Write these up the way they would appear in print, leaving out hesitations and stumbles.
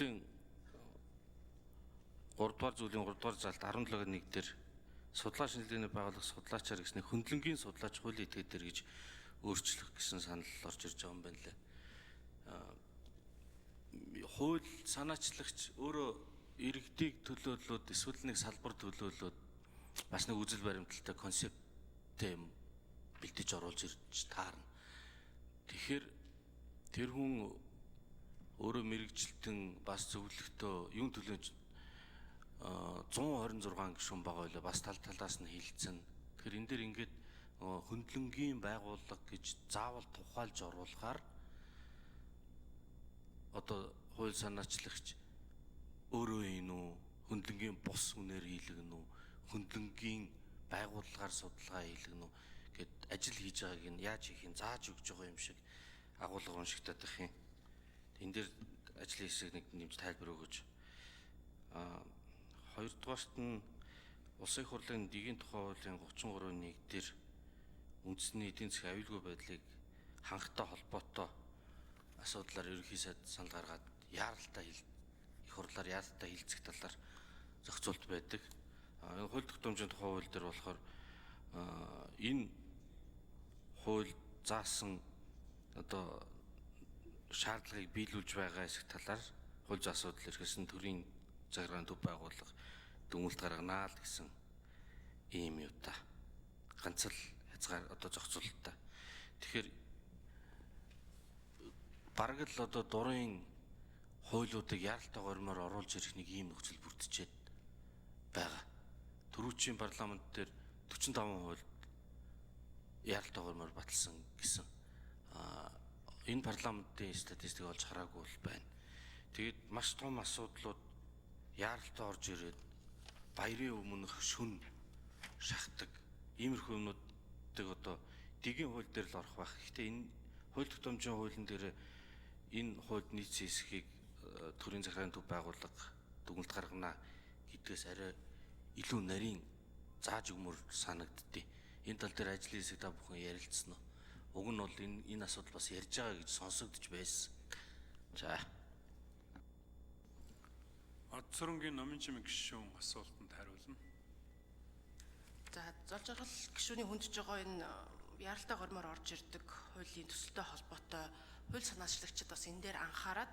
Мэргэжлийн 3 дугаар зүйлийн 3 дугаар залт 17-1 дээр судлаа шинжилгээний байгууллага судлаачаар гэснээр хөндлөнгийн судлаач хуулийн этгээдээр гэж өөрчлөх гэсэн санал орж ирж байгаа юм байна лээ. Хууль санаачлагч өөрөө иргэдийг төлөөлөөд эсвэл нэг салбар төлөөлөөд бас нэг үзэл баримталтай концепттэй юм бэлдэж оруулж ирж таарна. Тэгэхээр тэр хүн өөрөө мэрэгжилтэн бас зөвлөлтөө юм төлөөж 126 гишүүн байгаа байлаа, бас талаас нь хилцэн. Тэгэхээр энэ дээр ингээд хөндлөнгийн байгууллага гэж заавал тухайлж оруулахаар одоо хууль санаачлагч өөрөө энэ үү, хөндлөнгийн бус үнээр хийлгэнэ үү, хөндлөнгийн байгууллагаар судалгаа хийлгэнэ үү гэд ажил хийж байгааг нь яаж хийхин зааж өгч байгаа юм шиг агуулга уншигдаад их юм. Энэ дээр ажлын хэсэг нэг нэмж тайлбар өгөөч. Хоёрдугаарт нь Улсын их хурлын дэгийн тухай хуулийн 33(1) дээр үндэсний эдийн засгийн аюулгүй байдлыг хангалттай холбоотой асуудлаар ерөнхий сайд санал гаргаад яаралтай их хурлаар яаралтай хилцэх талаар зохицуулт байдаг. Энэ хууль тогтоомжийн тухай хууль дээр болохоор энэ хууль заасан одоо шаардлагыг биелүүлж байгаа хэсэг талаар хууль зүйн асуудал эрхэсэн төрийн захиргааны төв байгууллага дүгнэлт гарганаа л гэсэн ийм юу та. Ганц л хязгаар одоо зохицуулттай. Тэгэхээр бараг л одоо дурын хуулиудыг яаралтай гормоор оруулж ирэх нэг ийм нөхцөл бүрдчихэд байгаа. Түрүүчийн парламент дээр 45% хуульд яаралтай гормоор баталсан гэсэн энэ парламентын статистик олж хараагүй бол байна. Тэгээд маш том асуудлууд яаралтай орж ирээд баярын өмнөх шүн шахдаг иймэрхүү юмнуудыг одоо дэгийн хууль дээр л орох байх. Гэхдээ энэ хууль тогтоомжийн хуулийн дээр энэ хуульд нийцсэн хэсгийг төрийн захиргааны төв байгууллага дүгнэлт гаргана гэдгээс арай илүү нарийн зааж өгмөр санагддээ. Энэ тал дээр ажлын хэсэг та бүхэн ярилцсан уу? Уг нь бол энэ асуудал бас ярьж байгаа гэж сонсогдож байсан. За. Цоронгийн номын чимэг гишүүн асуултанд хариулна. За, золж аргал гишүүний хүндж байгаа энэ яаралтай гормоор орж ирдэг хуулийн төсөлтэй холбоотой хууль санаачлагчид бас энэ дээр анхаарад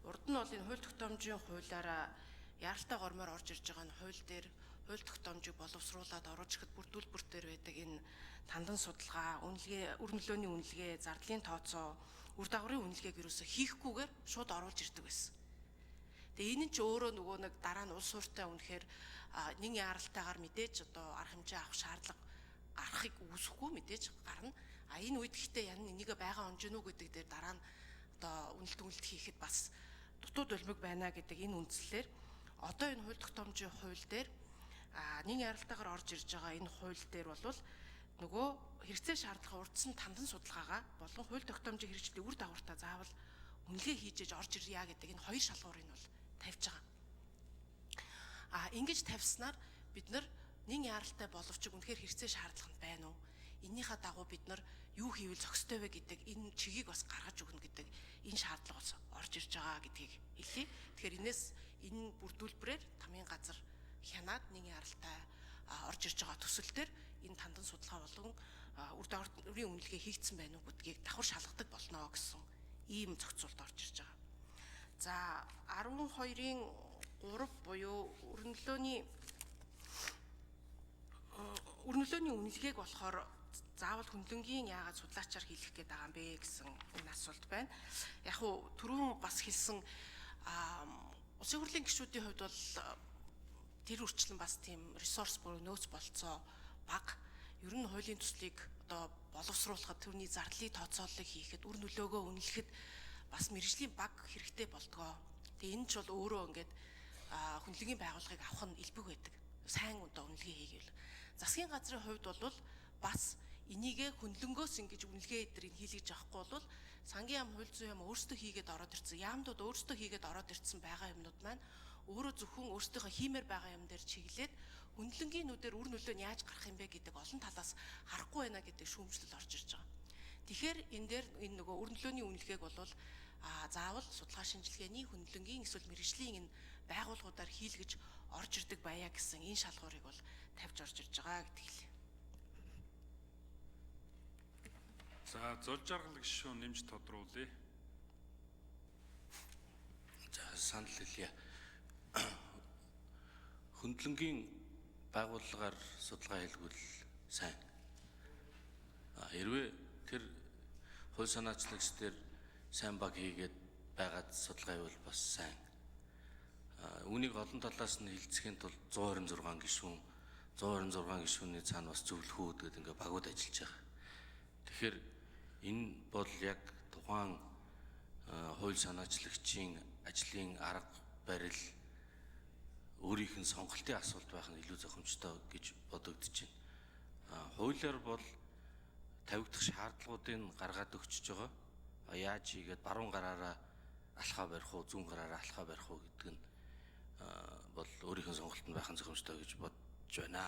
урд нь бол энэ хууль тогтоомжийн хуулиараа яаралтай гормоор орж ирж байгаа нь хууль дээр хууль тогтоомжийг боловсруулад оруулж ихэд бүр дүлбэр дээр байдаг энэ тандан судалгаа, үр нөлөөний үнэлгээ, зардлын тооцоо, үр дагаврын үнэлгээг юусоо хийхгүйгээр шууд оруулж ирдэг байсан. Тэгээ энэ ч өөрөө нөгөө нэг дараа нь улс хууртай үнэхээр нэг яаралтайгаар мэдээж одоо арга хэмжээ авах шаардлага гарахыг үүсэхгүй мэдээж гарна. Энэ үед гэхдээ яна энийг байгаа онж гэнүү гэдэг дээр дараа нь одоо үнэлт хийхэд бас дутуу дулмиг байна гэдэг энэ үндслээр одоо энэ хууль тогтоомжийн хууль дээр нэг яаралтайгаар орж ирж байгаа энэ хууль дээр бол нөгөө хэрэгцээ шаардлага урдсан тандан судалгаагаа болон хууль тогтоомжийн хэрэгжлийн үр дагавартай заавал үнэлгээ хийж орж ирья гэдэг энэ хоёр шалгуурыг нь бол тавьж байгаа. Ингэж тавьснаар бид нар нэг яаралтай боловч үнэхээр хэрэгцээ шаардлага нь байна уу? Энийхээ дагуу бид нар юу хийвэл зохистой вэ гэдэг энэ чигийг бас гаргаж өгнө гэдэг энэ шаардлага бас орж ирж байгаа гэдгийг хэлье. Тэгэхээр энэс энэ бүрдүүлбэрээр тамийн газар хянаад нэг яаралтай орж ирж байгаа төсөл дээр энэ тандан судалгаа болон үр дагаврын үнэлгээ хийгдсэн байна уу гэдгийг давхар шалгадаг болно гэсэн ийм зохицуулт орж ирж байгаа. За 12-ын 3 буюу үр нөлөөний үнэлгээг болохоор заавал хөндлөнгийн яагаад судлаачаар хийх гээд байгаа юм бэ гэсэн энэ асуулт байна. Яг уу түрүүн бас хэлсэн улсын хурлын гишүүдийн хувьд бол тэр үрчлэн бас тийм ресурс буюу нөөц болцоо бага. Ер нь хуулийн төслийг одоо боловсруулахад төрний зардлын тооцооллыг хийхэд үр нөлөөгөө үнэлэхэд бас мэргэжлийн баг хэрэгтэй болдгоо. Тэгээ энэ ч бол өөрөө ингээд хөндлөнгийн байгууллагыг авах нь элбэг байдаг. Сайн одоо үнэлгээ хийгээл. Засгийн газрын хувьд бол бас энийгээ хөндлөнгөөс ингэж үнэлгээ эдрийг хийлгэж авахгүй бол сангийн яам хууль зүйн яам өөрсдөө хийгээд ороод ирсэн. Яамдууд өөрсдөө хийгээд ороод ирсэн байгаа юмнууд маань өөрөө зөвхөн өөрсдийнхөө хиймээр байгаа юм дээр чиглээд хөндлөнгийн нүдээр үр нөлөө нь яаж гарах юм бэ гэдэг олон талаас харахгүй байна гэдэг шүүмжлэл орж ирж байгаа. Тэгэхээр энэ дээр энэ нөгөө үр нөлөөний үнэлгээг бол заавал судалгаа шинжилгээний хөндлөнгийн эсвэл мэргэжлийн энэ байгууллагуудаар хийлгэж орж ирдэг байя гэсэн энэ шалгуурыг бол тавьж орж ирж байгаа гэдэг л. За зул жаргал гишүүн нэмж тодруулъя. За санал хэлье. Хөндлөнгийн байгууллагаар судалгаа хийлгүүл сайн. Хэрвээ тэр хууль санаачлагч дээр сайн баг хийгээд байгаад судалгаа хийвэл бас сайн. Үүнийг олон талаас нь хилцэхийн тулд 126 гишүүн 126 гишүүний цаана бас зөвлөхүүд гэдэг ингээ багууд ажиллаж байгаа. Тэгэхээр энэ бол яг тухайн хууль санаачлагчийн ажлын арга барил өөрийнх нь сонголтын асуулт байх нь илүү зохимжтой гэж бодогдож байна. Хуулиар бол тавигдах шаардлагуудыг гаргаад өгчөж байгаа. Яаж хийгээд баруун гараараа алхаа барих уу, зүүн гараараа алхаа барих уу гэдэг нь бол өөрийнх нь сонголтод байх нь зохимжтой гэж бодож байна.